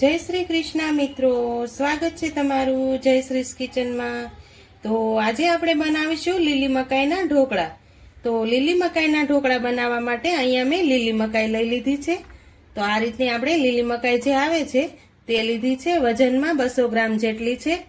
जय श्री कृष्ण मित्रों, स्वागत है तमारू जय श्री किचन में। तो आज આપણે બનાવીશું લીલી મકાઈના ઢોકળા। તો લીલી મકાઈના ઢોકળા બનાવવા માટે અહીંયા મેં લીલી મકાઈ લઈ લીધી છે। તો આ રીતની આપણે લીલી મકાઈ જે આવે છે તે લીધી છે, વજનમાં 200 ગ્રામ જેટલી છે।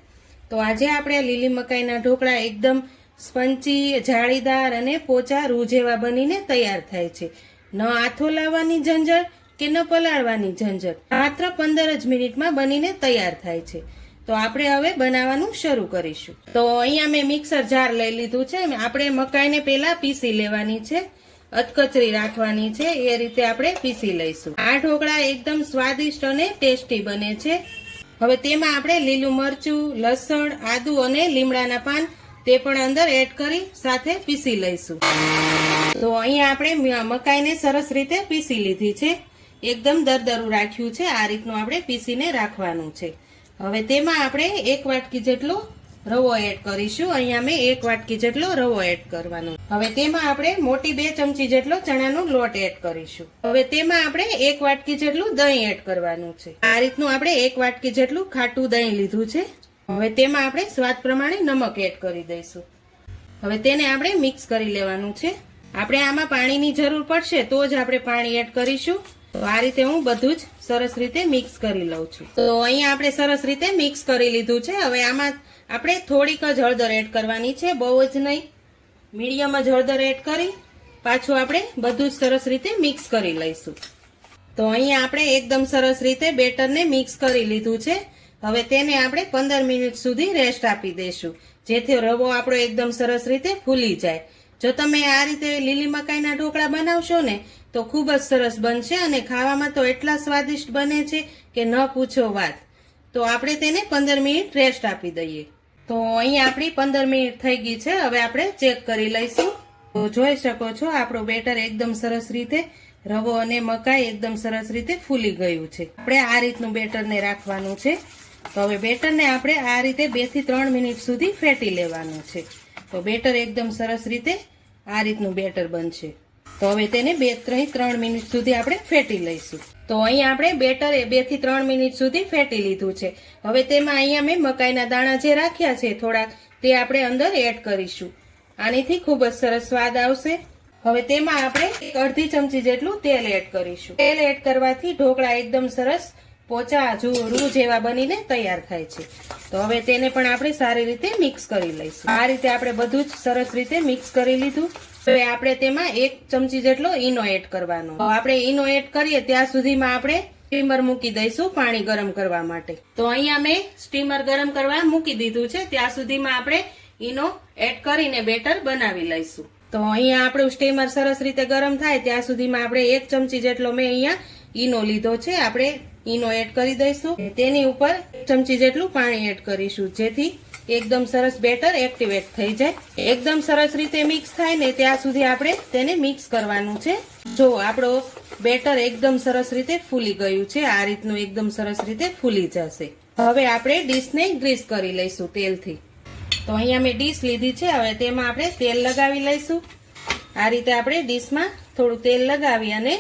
તો આજે આપણે લીલી મકાઈના ઢોકળા એકદમ સ્પંચી, જાળીદાર અને પોચા રૂ જેવા બનીને તૈયાર થાય છે। ન આથો લાવવાની ઝંઝટ કે ન પલાળવાની ઝંઝટ, માત્ર 15 જ મિનિટમાં બનીને તૈયાર થાય છે। તો આપણે હવે બનાવવાનું શરૂ કરીશું। તો અહીંયા મેં મિક્સર જાર લઈ લીધું છે। આપણે મકાઈને પહેલા પીસી લેવાની છે, અધકચરી રાખવાની છે, એ રીતે આપણે પીસી લઈશું। આ ઢોકળા એકદમ સ્વાદિષ્ટ અને ટેસ્ટી બને છે। હવે તેમાં આપણે લીલું મરચું, લસણ, આદુ અને લીમડાના પાન તે પણ અંદર એડ કરી સાથે પીસી લઈશું। તો અહીંયા આપણે મકાઈને સરસ રીતે પીસી લીધી છે, એકદમ દરદરું રાખ્યું છે। આ રીતનું આપણે પીસીને રાખવાનું છે। હવે તેમાં આપણે 1 વાટકી જેટલો રવો એડ કરીશું। અહીંયા મેં 1 વાટકી જેટલો રવો એડ કરવાનો। હવે તેમાં આપણે મોટી 2 ચમચી જેટલો ચણાનો લોટ એડ કરીશું। હવે તેમાં આપણે 1 વાટકી જેટલું દહીં એડ કરવાનું છે। આ રીતનું આપણે 1 વાટકી જેટલું ખાટું દહીં લીધું છે। હવે તેમાં આપણે સ્વાદ પ્રમાણે નમક એડ કરી દઈશું। હવે તેને આપણે મિક્સ કરી લેવાનું છે। આપણે આમાં પાણીની જરૂર પડશે તો જ આપણે પાણી એડ કરીશું। તો આ રીતે હું બધું જ સરસ રીતે મિક્સ કરી લઉં છું। તો અહીંયા આપણે સરસ રીતે મિક્સ કરી લીધું છે। હવે આમાં આપણે થોડીક જ હળદર એડ કરવાની છે, બહુ જ નહીં, મીડિયમ જ હળદર એડ કરી પાછું આપણે બધું જ સરસ રીતે મિક્સ કરી લઈશું। તો અહીંયા આપણે એકદમ સરસ રીતે બેટરને મિક્સ કરી લીધું છે। હવે તેને આપણે 15 મિનિટ સુધી રેસ્ટ આપી દઈશું, જેથી રવો આપણો એકદમ સરસ રીતે ફૂલી જાય। જો તમે આ રીતે લીલી મકાઈના ઢોકળા બનાવશો ને તો ખૂબ જ સરસ બનશે અને ખાવામાં તો એટલા સ્વાદિષ્ટ બને છે કે ન પૂછો વાત। તો આપણે તેને 15 મિનિટ રેસ્ટ આપી દઈએ। તો અહીંયા આપણી 15 મિનિટ થઈ ગઈ છે। હવે આપણે ચેક કરી લઈશું। તો જોઈ શકો છો આપણો બેટર એકદમ સરસ રીતે, રવો અને મકાઈ એકદમ સરસ રીતે ફૂલી ગયું છે। આપણે આ રીતનું બેટરને રાખવાનું છે। તો હવે બેટરને આપણે આ રીતે 2 થી 3 મિનિટ સુધી ફેટી લેવાનું છે। તો બેટર એકદમ સરસ રીતે આ રીતનું બેટર બનશે। તો હવે તેને 2 થી 3 મિનિટ સુધી આપણે ફેટી લઈશું। તો અહીંયા આપણે બેટર 2 થી 3 મિનિટ સુધી ફેટી લીધું છે। હવે તેમાં અહીંયા મેં મકાઈના દાણા જે રાખ્યા છે થોડાક, તે આપણે અંદર એડ કરીશું। આનીથી ખૂબ જ સરસ સ્વાદ આવશે। હવે તેમાં આપણે 1/2 ચમચી જેટલું તેલ એડ કરીશું। તેલ એડ કરવાથી ઢોકળા એકદમ સરસ પોચા રૂ જેવા બનીને તૈયાર થાય છે। તો હવે તેને પણ આપણે સારી રીતે મિક્સ કરી લઈશું। આ રીતે આપણે બધું જ સરસ રીતે મિક્સ કરી લીધું। હવે આપણે તેમાં 1 ચમચી જેટલો ઈનો એડ કરવાનો। આપણે ઈનો એડ કરીએ ત્યાં સુધીમાં આપણે સ્ટીમર મૂકી દઈશું પાણી ગરમ કરવા માટે। તો અહીંયા મેં સ્ટીમર ગરમ કરવા મૂકી દીધું છે, ત્યાં સુધીમાં આપણે ઈનો એડ કરીને બેટર બનાવી લઈશું। તો અહીંયા આપણું સ્ટીમર સરસ રીતે ગરમ થાય ત્યાં સુધીમાં આપણે 1 ચમચી જેટલો મેં અહીંયા ઈનો લીધો છે, આપણે ઈનો એડ કરી દઈશું। તેની ઉપર 1 ચમચી જેટલું પાણી એડ કરીશું, જેથી એકદમ સરસ બેટર એક્ટિવેટ થઈ જાય। એકદમ સરસ રીતે મિક્સ થાય ને ત્યાં સુધી આપણે તેને મિક્સ કરવાનું છે। જો આપણો બેટર એકદમ સરસ રીતે ફૂલી ગયું છે, આ રીતનું એકદમ સરસ રીતે ફૂલી જશે। હવે આપણે ડીશને ગ્રીસ કરી લઈશું તેલથી। તો અહીંયા મેં ડીશ લીધી છે, હવે તેમાં આપણે તેલ લગાવી લઈશું। આ રીતે આપણે ડીશમાં થોડું તેલ લગાવી અને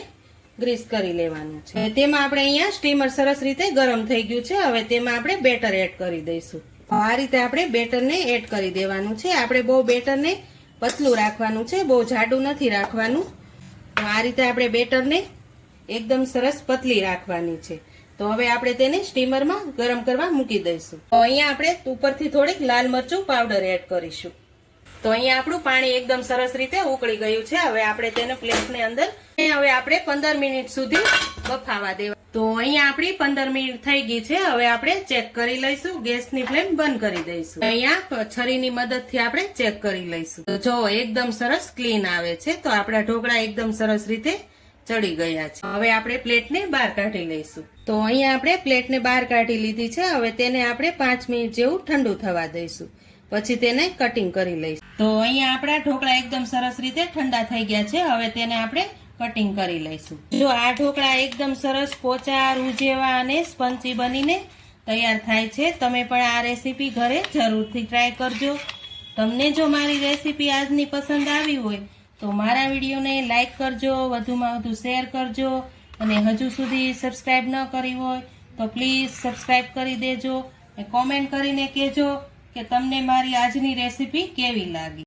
ગ્રીસ કરી લેવાનું છે। તેમાં આપણે અહીંયા સ્ટીમર સરસ રીતે ગરમ થઈ ગયું છે, હવે તેમાં આપણે બેટર એડ કરી દઈશું। આ રીતે આપણે બેટરને એડ કરી દેવાનું છે। આપણે બહુ બેટરને પતલું રાખવાનું છે, બહુ જાડું નથી રાખવાનું। તો આ રીતે આપણે બેટરને એકદમ સરસ પતલી રાખવાની છે। તો હવે આપણે તેને સ્ટીમરમાં ગરમ કરવા મૂકી દઈશું। તો અહીંયા આપણે ઉપરથી થોડીક લાલ મરચું પાવડર એડ કરીશું। તો અહીંયા આપણું પાણી એકદમ સરસ રીતે ઉકળી ગયું છે। હવે આપણે તેને પ્લેટની અંદર હવે આપણે 15 મિનિટ સુધી બફાવા દેવા। તો અહીંયા આપણી 15 મિનિટ થઈ ગઈ છે। હવે આપણે ચેક કરી લઈશું, ગેસની ફ્લેમ બંધ કરી દઈશું। અહીંયા છરીની મદદથી આપણે ચેક કરી લઈશું। તો જો એકદમ સરસ ક્લીન આવે છે। તો આપણા ઢોકળા એકદમ સરસ રીતે ચડી ગયા છે। હવે આપણે પ્લેટને બહાર કાઢી લઈશું। તો અહીંયા આપણે પ્લેટને બહાર કાઢી લીધી છે। હવે તેને આપણે 5 મિનિટ જેવું ઠંડુ થવા દઈશું, પછી તેને કટિંગ કરી લઈશું। તો અહીંયા આપણા ઢોકળા એકદમ સરસ રીતે ઠંડા થઈ ગયા છે। હવે તેને આપણે કટિંગ કરી લઈશું। જો આ ઢોકળા એકદમ સરસ પોચા, રૂ જેવા અને સ્પંચી બનીને તૈયાર થાય છે। તમે પણ આ રેસીપી ઘરે જરૂરથી ટ્રાય કરજો। તમને જો મારી રેસીપી આજની પસંદ આવી હોય તો મારા વિડીયોને લાઈક કરજો, વધુમાં વધુ શેર કરજો અને હજુ સુધી સબસ્ક્રાઇબ ન કરી હોય તો પ્લીઝ સબસ્ક્રાઇબ કરી દેજો, કોમેન્ટ કરીને કહેજો કે તમને મારી આજની રેસીપી કેવી લાગી.